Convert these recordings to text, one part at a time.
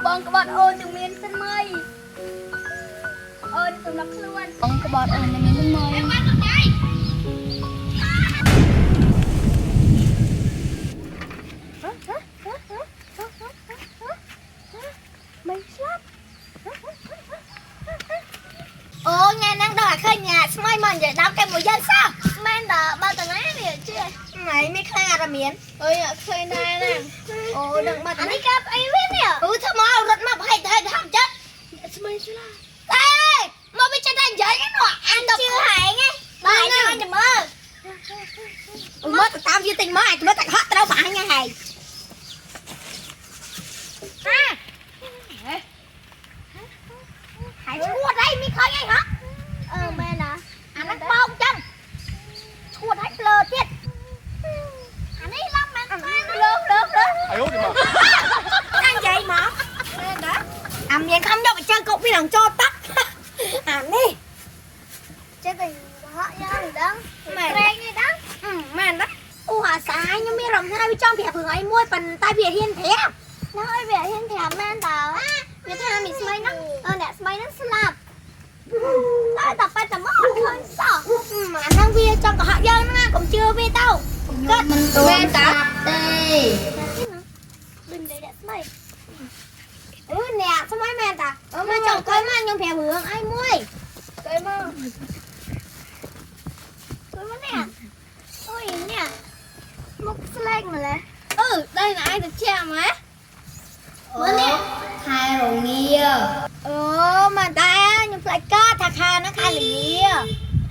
បងក្បត់អូននឹងមានស្មៃអូនសម្រាប់ខ្លួនបងក្បត់អូននឹងមានស្មៃមិនស្លាប់អូថ្ងៃហ្នឹងដល់អាឃើញស្មៃមកនិយាយដល់គេមួយយើងសោះមែនតើបើតណាវាជឿថ្ងៃមានខ្លាំងអត់មានអើយអត់ឃើញដែរណាអូដឹងបាត់អានេះកាប់អីវិញនេះអូធ្វើមករត់មកប្រហែលទៅឲ្យថាចិត្តស្មៃស្លាប់តែមកវាចិត្តតែនិយាយហ្នឹងអានដល់ជឿហែងហ្នឹងដល់ហើយចាំមើលមើលទៅតាមវាទិញមកអាចមើលតែហក់ត្រូវបាញ់ហែងហើយឈួតហើយមានឃើញអីហ៎មែនណាអាហ្នឹងបោកចឹងឈួតហើយភ្លើទៀតអានេះឡំមែនលើអាយុទេមកអញនិយាយមកមែនណាអាមានខំយកទៅជើកុកវានឹងចូលតាក់អានេះចេះតែហក់យ៉ាងដឹងត្រេងនេះដឹងមែនណាអូអាសាយខ្ញុំមានរំថាវាចង់ប្រាប់រឿងអីមួយប៉ុន្តែវាហ៊ានប្រាប់ណាហើយវាហ៊ានប្រាប់មែនតើវាថាមីស្មៃហ្នឹងអ្នកស្មៃហ្នឹងស្លាប់តែប៉ែតមកអត់ឃើញសោះអាហ្នឹងវាចង់កុហកយើងហ្នឹងកុំជឿវាទៅគាត់មិនមែនតាទេដូចអ្នកស្មៃអ្នកស្មៃមែនតាមកចង់កុយមកខ្ញុំប្រាប់រឿងអីមួយកុយមកនេះអូយនេះមកស្លេកម្លេះđây là ai được che màមើលនេះខែរងាមកដែរខ្ញុំផ្លាច់កថាខែហ្នឹងខែរងា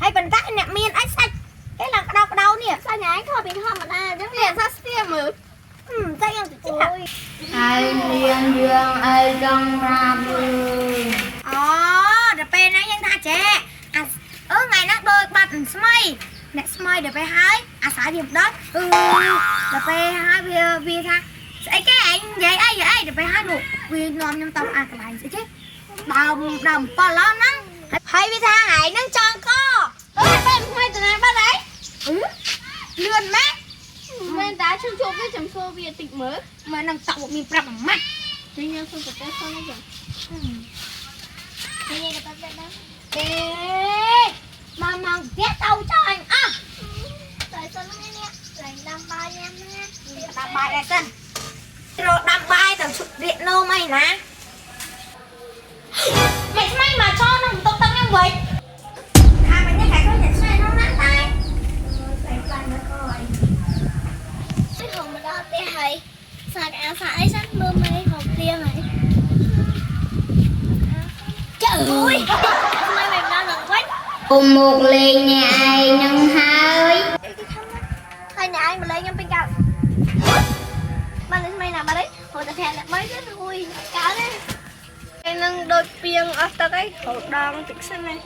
ហើយប៉ុន្តែអ្នកមានអីសាច់គេឡើងក្តៅនេះសាច់ញ៉ៃខុសពីធម្មតាអញ្ចឹងវាសាច់ស្ទាមើលតែយ៉ាងតិចហើយមានយើងអីចង់ប្រាប់អូដល់ពេលហ្នឹងយើងថាចេះថ្ងៃហ្នឹងដូចបាត់ស្មៃអ្នកស្មៃដល់ពេលហើយអាស្រ័យវាមិនដល់ដល់ពេលហើយវាថាស្អីគេអញនិយាយអីដល់ពេលហើយនោះវានាំខ្ញុំទៅអាកន្លែងស្អីគេដើមប៉ឡហ្នឹងហើយវាថាថ្ងៃហ្នឹងចង់កបែបថ្មីតាណាបាត់ហើយលឿនម៉េចមែនតាជុំជួបវាចាំសួរវាតិចមើលមកនឹងតក់មានប្រាប់មួយម៉ាត់ជិះខ្ញុំសុំទៅទៅហ្នឹងចឹងនេះក៏ទៅដែរមកទៀតទៅចោលអញអស់តែសិននេះឡើងដាំបាយញ៉ាំណាដាំបាយដែរសិនរកដាំបាយទៅឈុតរៀកនោមអីណាអ្នកស្មៃមកចូលក្នុងបន្ទប់ទឹកខ្ញុំវិញថាមិញនេះគេឃើញអ្នកស្មៃក្នុងណាតែស្អីខ្លាំងណាស់ក៏អីហៅមកដល់ផ្ទះហើយសាកអាសាអីសិនមើលមេហៅព្រាមហើយចាអើយស្មៃមិនដល់នឹងវិញមកលេងអ្នកឯងនឹងហើយហើយអ្នកឯងមកលេងខ្ញុំពេញកៅបានស្មៃណាបាត់ហើយហូរតែធានអ្នក3ទៀតអុយកៅទេឯនឹងដូចពីងអស់ទឹកអីហូរដងតិចសិនហើយ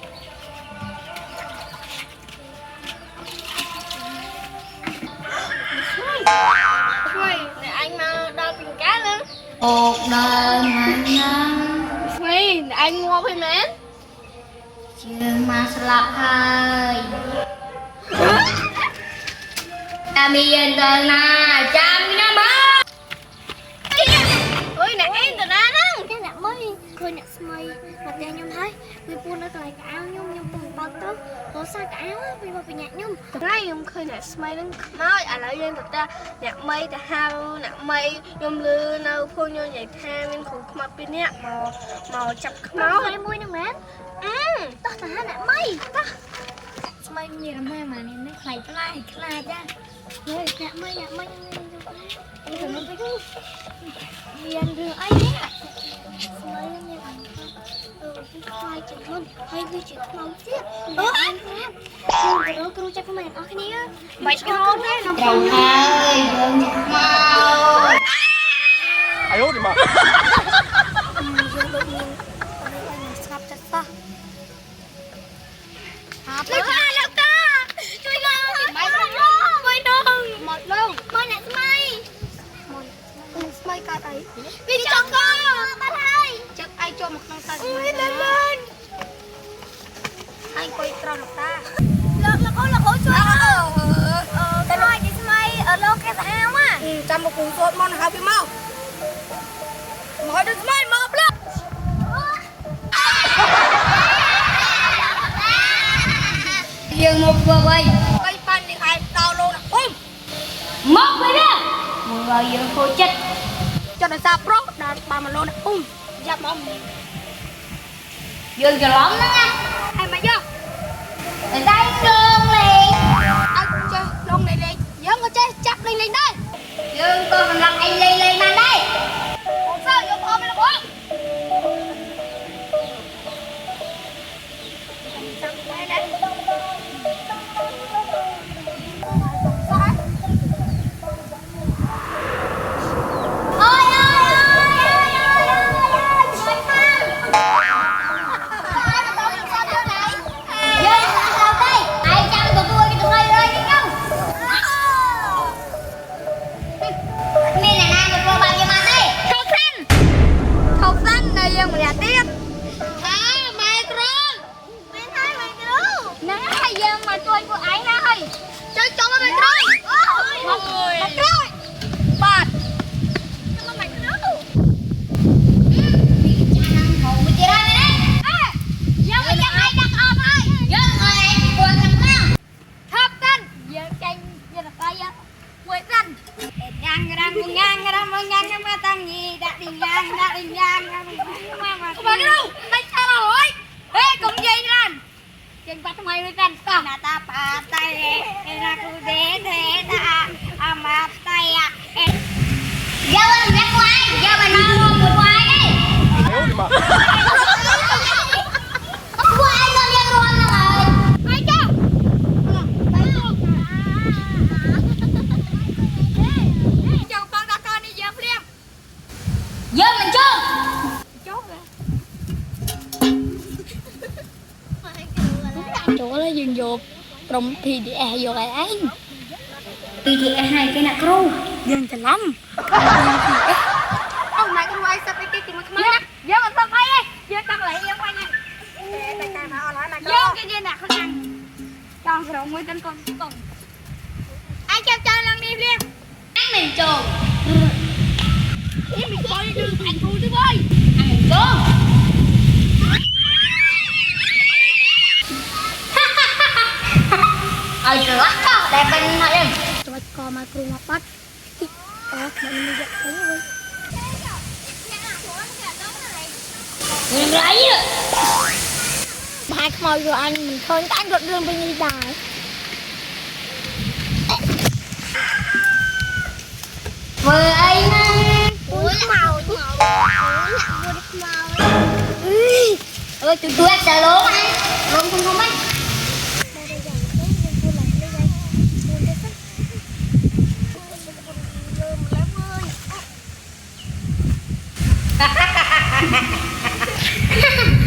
ស្មៃអ្នកឯងមកដល់ពីងកៅហ្នឹងអូកដល់ហ្នឹងស្មៃអ្នកឯងងាប់ហើយមែនជើងមកស្លាប់ហើយតាមានដល់ណាចាំណាមើលអើយអ្នកឯងទៅណាហ្នឹងអ្នកមើលឃើញអ្នកស្មៃមកផ្ទះខ្ញុំហើយវាពួននៅកន្លែងកៅខ្ញុំពុំបើកទៅរកសាកៅវាមកបញ្ញាខ្ញុំថ្ងៃខ្ញុំឃើញអ្នកស្មៃហ្នឹងខ្មោចឥឡូវយើងទៅផ្ទះអ្នកមីទៅហៅអ្នកមីខ្ញុំលឺនៅភូមិខ្ញុំនិយាយថាមានគ្រូខ្មោចពីរនាក់មកចាប់ខ្មោចមួយហ្នឹងមែនតោះទៅហៅអ្នកមីតោះស្មៃមានរំហាមកនេះខ្លាចខ្លាចចាហើយអ្នកមីទៅទៅទៅមានរឿងអីនេះស្មៃមានខ្លាចចំនួនហើយវាជាខ្មោចទៀតអញប្រាប់គ្រូចាប់ខ្លួនអស់គ្នាបាច់ខោទេត្រូវហើយយើងខ្មោចអាយុទេមកយើងដូចមានស្ងាត់ចិត្តតោះលោកតាជួយមកបាយនោះមកលោកមកអ្នកស្មៃស្មៃកាត់អីវាចង់កបាត់ហើយចិត្តឯងចូលមកក្នុងសាច់ស្មៃណាឯងគួយត្រង់លោកតាលោកជួយតែnói cáiស្មៃលោកគេស្អាវចាំមកគូសូត្រមកហៅវាមកមកដល់ស្មៃមក một vừa vậy cây pan thì ai đau luôn mất vậy đó một vào dương khô chết cho nó sao pro đã ba mà luôn giáp bóng dương cho lắm đó nha hay mà vô để đây lương liền anh chơi lông này liền nhớ ngồi chơi chắp lên lên đây dương tôi mình làm anh lên lên mà đây không sao vô ôm là bố chỗ nó dừng vô trong thì để vô lại ấy thì hai cái nạc ru dừng chả lắm ông này con quay sao cái gì mà không biết vô mình tao quay đi vô tao lại vô quay nha vô cái gì nè không ăn cho cái đầu mới tên con cùng ai cho lần đi liền ăn mình trồn mình coi đi đường thành thu chứ ơi ăn mình trồn jelas kok depan macam coba kau mau ke rumah pat mana ni jap kamu wei nhìn rẫy hai khôi rồi anh mình khơi cái anh rượt rương bên đi đài vừa ấy ui màu ơi tụi em sợ luôn anh luôn không mấy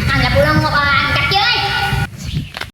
anh là Bùi Long Ngọc à